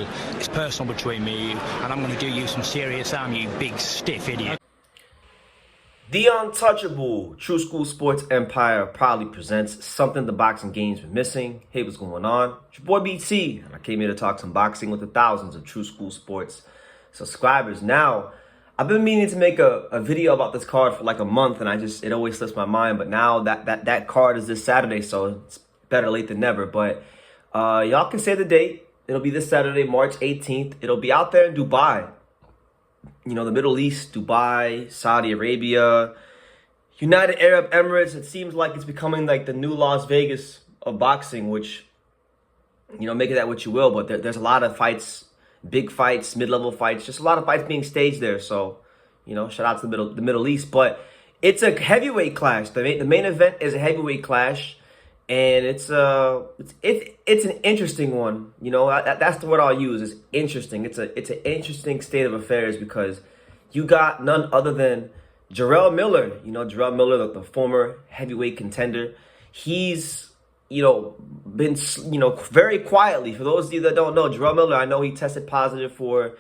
football. It's personal between me and you, and I'm going to do you some serious harm, you big stiff idiot. The untouchable True School Sports Empire proudly presents something the boxing game's been missing. Hey, what's going on? It's your boy BT, and I came here to talk some boxing with the thousands of True School Sports subscribers. Now, I've been meaning to make a video about this card for like a month, and it always slips my mind. But now that card is this Saturday, so it's better late than never. But y'all can say the date. It'll be this Saturday, March 18th. It'll be out there in Dubai. You know, the Middle East, Dubai, Saudi Arabia, United Arab Emirates. It seems like it's becoming like the new Las Vegas of boxing, which, you know, make of that what you will. But there's a lot of fights, big fights, mid-level fights, just a lot of fights being staged there. So, you know, shout out to the Middle East. But it's a heavyweight clash. The main event is a heavyweight clash. And it's an interesting one, you know. That's the word I'll use. Is interesting. It's an interesting state of affairs because you got none other than Jarrell Miller. You know, Jarrell Miller, the former heavyweight contender. He's, you know, been, you know, very quietly. For those of you that don't know, Jarrell Miller, I know he tested positive for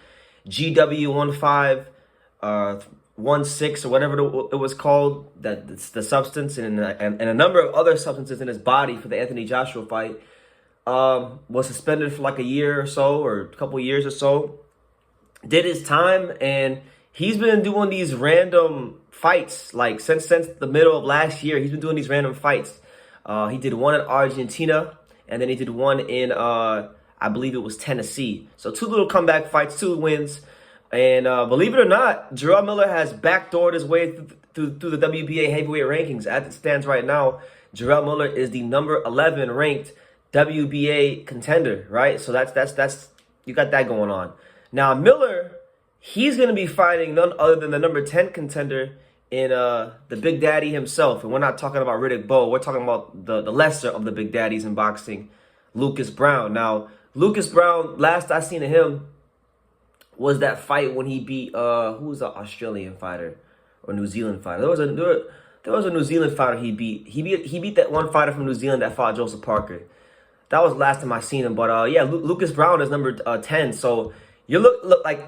GW15. 1/6 or whatever it was called, that's the substance, and a number of other substances in his body for the Anthony Joshua fight, was suspended for like a year or so, or a couple years or so. Did his time, and he's been doing these random fights, like since the middle of last year. He's been doing these random fights. He did one in Argentina, and then he did one in, I believe it was Tennessee. So 2 little comeback fights, 2 wins. And believe it or not, Jarrell Miller has backdoored his way through the WBA Heavyweight rankings. As it stands right now, Jarrell Miller is the number 11 ranked WBA contender, right? So that's you got that going on. Now Miller, he's going to be fighting none other than the number 10 contender in the Big Daddy himself. And we're not talking about Riddick Bowe. We're talking about the lesser of the Big Daddies in boxing, Lucas Browne. Now, Lucas Browne, last I seen of him was that fight when he beat who was the Australian fighter or New Zealand fighter? There was a New Zealand fighter he beat. He beat that one fighter from New Zealand that fought Joseph Parker. That was the last time I seen him. But yeah, Lucas Browne is number 10. So you look like,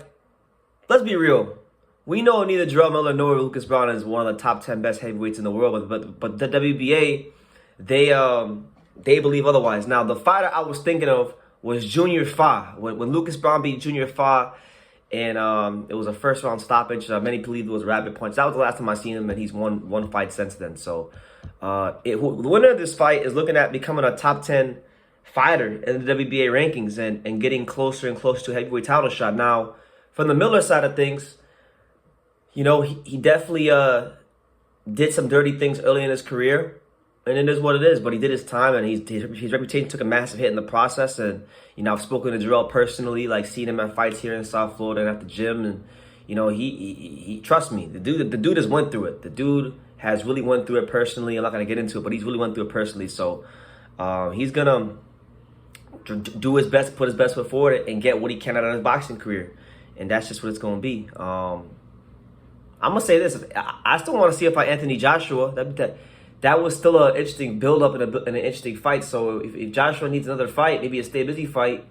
let's be real. We know neither Jarrell Miller nor Lucas Browne is one of the top 10 best heavyweights in the world. But the WBA, they believe otherwise. Now the fighter I was thinking of was Junior Fa. When Lucas Browne beat Junior Fa. And it was a first-round stoppage. Many believe it was rabbit punch. That was the last time I seen him, and he's won one fight since then. So the winner of this fight is looking at becoming a top 10 fighter in the WBA rankings and getting closer and closer to a heavyweight title shot. Now, from the Miller side of things, you know, he definitely did some dirty things early in his career. And it is what it is, but he did his time, and his reputation took a massive hit in the process. And, you know, I've spoken to Jarrell personally, like seeing him at fights here in South Florida and at the gym. And, you know, he trust me, the dude has went through it. The dude has really went through it personally. I'm not going to get into it, but he's really went through it personally. So he's going to do his best, put his best foot forward, and get what he can out of his boxing career. And that's just what it's going to be. I'm going to say this. I still want to see if Anthony Joshua, that was still an interesting build-up and an interesting fight. So if Joshua needs another fight, maybe a stay-busy fight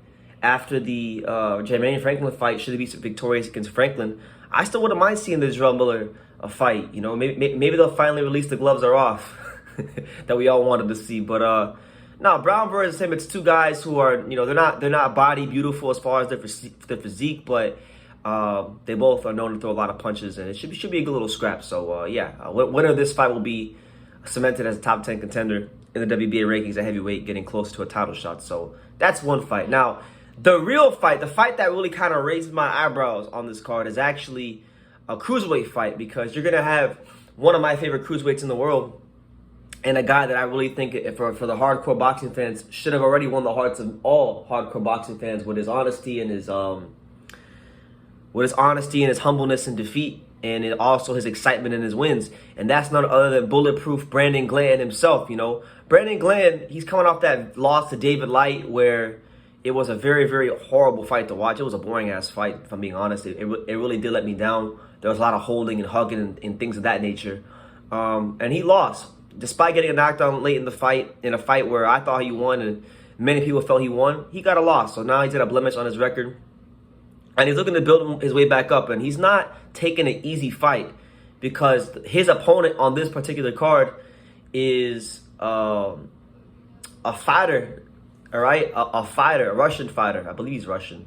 after the Jermaine Franklin fight, should he be victorious against Franklin, I still wouldn't mind seeing the Jarrell Miller fight. You know, maybe they'll finally release the gloves are off that we all wanted to see. But no, Browne versus him, it's 2 guys who are, you know, they're not body beautiful as far as their physique, but they both are known to throw a lot of punches, and it should be a good little scrap. So yeah, winner of this fight will be cemented as a top 10 contender in the WBA rankings at heavyweight, getting close to a title shot. So that's one fight. Now, the real fight, the fight that really kind of raised my eyebrows on this card, is actually a cruiserweight fight, because you're going to have one of my favorite cruiserweights in the world, and a guy that I really think, for the hardcore boxing fans, should have already won the hearts of all hardcore boxing fans with his honesty and his humbleness in defeat, and also his excitement in his wins. And that's none other than bulletproof Brandon Glanton himself. You know, Brandon Glanton, he's coming off that loss to David Light, where it was a very, very horrible fight to watch. It was a boring-ass fight, if I'm being honest. It really did let me down. There was a lot of holding and hugging and things of that nature. And he lost, despite getting knocked down late in the fight, in a fight where I thought he won. And many people felt he won, he got a loss. So now he's got a blemish on his record. And he's looking to build his way back up. And he's not taking an easy fight because his opponent on this particular card is a fighter, all right? A fighter, a Russian fighter. I believe he's Russian.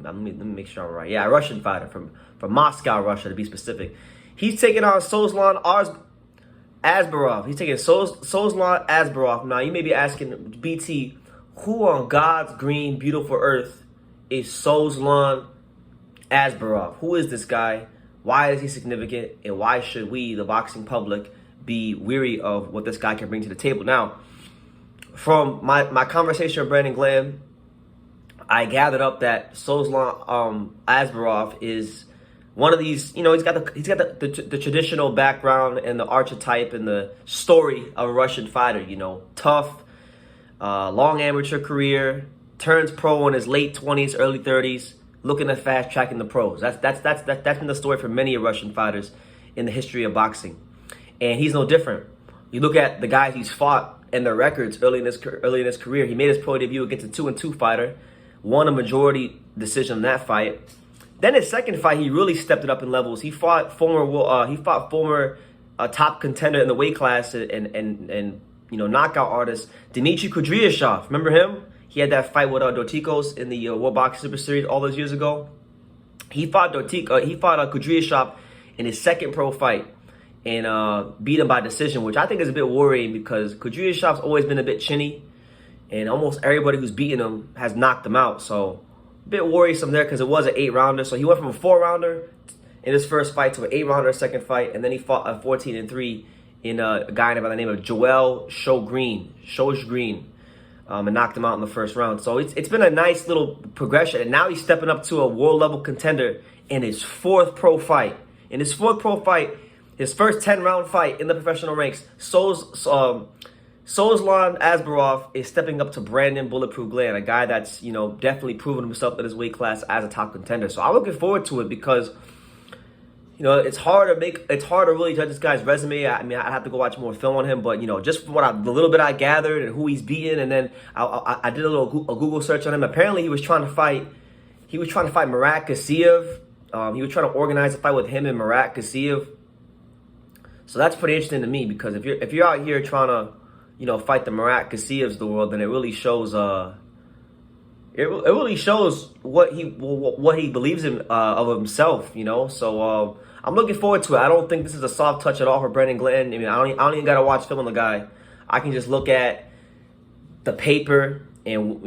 Let me make sure I'm right. Yeah, a Russian fighter from Moscow, Russia, to be specific. He's taking on Soslan Asbarov. He's taking Soslan Asbarov. Now, you may be asking, BT, who on God's green, beautiful earth is Soslan Asbarov? Who is this guy? Why is he significant? And why should we, the boxing public, be weary of what this guy can bring to the table? Now, from my conversation with Brandon Glanton, I gathered up that Soslan Asbarov is one of these, he's got the traditional background and the archetype and the story of a Russian fighter, tough, long amateur career, turns pro in his late 20s, early 30s, looking at fast tracking the pros. That's been the story for many Russian fighters in the history of boxing. And he's no different. You look at the guys he's fought and their records early in his career. He made his pro debut against a 2-2 fighter, won a majority decision in that fight. Then his second fight, he really stepped it up in levels. He fought former top contender in the weight class and knockout artist Dmitry Kudryashov. Remember him? He had that fight with Dorticos in the World Boxing Super Series all those years ago. He fought Kudryashov in his second pro fight and beat him by decision, which I think is a bit worrying because Kudryashov's always been a bit chinny, and almost everybody who's beaten him has knocked him out. So a bit worrisome there because it was an 8-rounder. So he went from a 4-rounder in his first fight to an 8-rounder second fight, and then he fought a 14-3 in a guy by the name of Joel Shogreen, and knocked him out in the first round. So it's been a nice little progression, and now he's stepping up to a world-level contender in his fourth pro fight. In his fourth pro fight, his first 10-round fight in the professional ranks, Soslan Asbarov is stepping up to Brandon Bulletproof Glanton, a guy that's, definitely proven himself in his weight class as a top contender. So I'm looking forward to it because, it's hard to really judge this guy's resume. I mean, I have to go watch more film on him, but, just from the little bit I gathered and who he's beaten, and then I did a Google search on him. Apparently, he was trying to fight Marriaga. He was trying to organize a fight with him and Marriaga. So that's pretty interesting to me because if you're out here trying to fight the Marriaga of the world, then it really shows it really shows what he believes in of himself, So I'm looking forward to it. I don't think this is a soft touch at all for Brandon Glanton. I mean, I don't even gotta watch film on the guy. I can just look at the paper and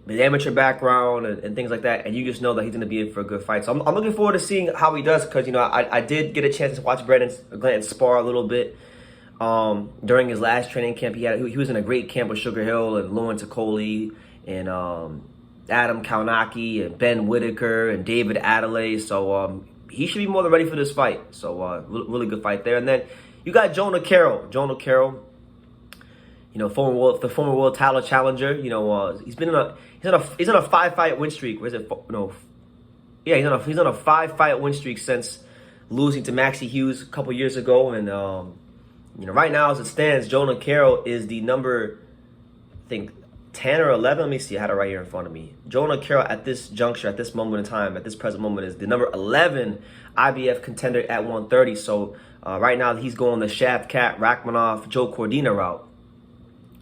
the amateur background and things like that, and you just know that he's gonna be in for a good fight. So I'm looking forward to seeing how he does because I did get a chance to watch Brandon Glanton spar a little bit during his last training camp. He was in a great camp with Sugar Hill and Lawrence Okoli and Adam Kaunaki and Ben Whitaker and David Adelaide. So he should be more than ready for this fight. So really good fight there. And then you got Jono Carroll. Former world title challenger. He's on a 5-fight win streak. He's on a 5-fight win streak since losing to Maxie Hughes a couple years ago. And right now as it stands, Jono Carroll is the number, I think, 10 or 11. Let me see. I had it right here in front of me. Jono Carroll at this juncture, at this moment in time, at this present moment, is the number 11 IBF contender at 130. So right now he's going the Shavkat, Rachmanov, Joe Cordina route.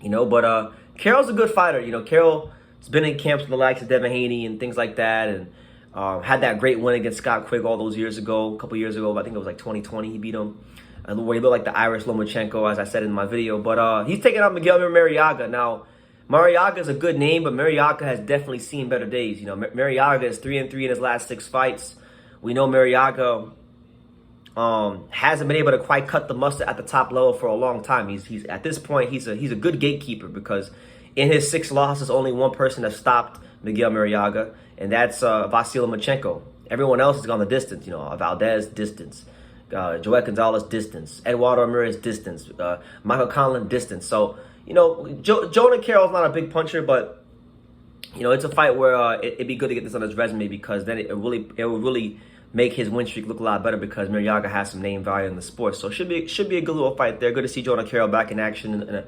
But Carroll's a good fighter. Carroll's been in camps with the likes of Devin Haney and things like that, and had that great win against Scott Quigg all those years ago, a couple years ago. I think it was like 2020 he beat him. Where he looked like the Irish Lomachenko, as I said in my video. But he's taking out Miguel Marriaga. Now, Marriaga is a good name, but Marriaga has definitely seen better days. Marriaga is 3-3 in his last 6 fights. We know Marriaga hasn't been able to quite cut the mustard at the top level for a long time. He's at this point he's a good gatekeeper because in his 6 losses, only one person has stopped Miguel Marriaga, and that's Vasyl Lomachenko. Everyone else has gone the distance. Valdez distance, Joet Gonzalez distance, Eduardo Ramirez distance, Michael Conlan distance. So Jono Carroll's not a big puncher, but it's a fight where it'd be good to get this on his resume because then it will really make his win streak look a lot better because Marriaga has some name value in the sport. So it should be a good little fight there. Good to see Jono Carroll back in action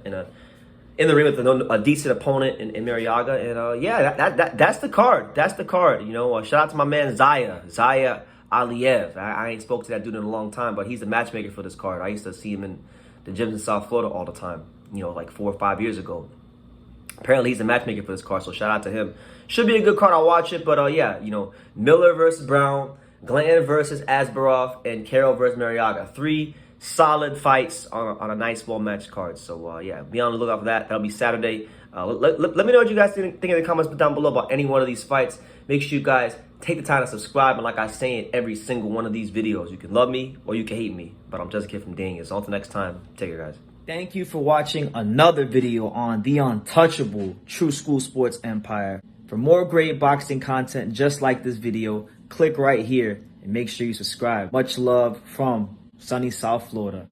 in the ring with a decent opponent in Marriaga. And yeah, that's the card. That's the card. You know, shout out to my man Zaya Aliev. I ain't spoke to that dude in a long time, but he's the matchmaker for this card. I used to see him in the gyms in South Florida all the time, you know, like 4 or 5 years ago. Apparently, he's the matchmaker for this card, so shout out to him. Should be a good card. I'll watch it, but yeah, you know, Miller versus Browne, Glanton versus Asbarov, and Carroll versus Marriaga. 3 solid fights on a nice, well-matched card. So, yeah, be on the lookout for that. That'll be Saturday. Let me know what you guys think in the comments down below about any one of these fights. Make sure you guys take the time to subscribe. And like I say in every single one of these videos, you can love me or you can hate me. But I'm just a kid from Daniel. So until next time, take care, guys. Thank you for watching another video on the untouchable True School Sports Empire. For more great boxing content just like this video, click right here and make sure you subscribe. Much love from sunny South Florida.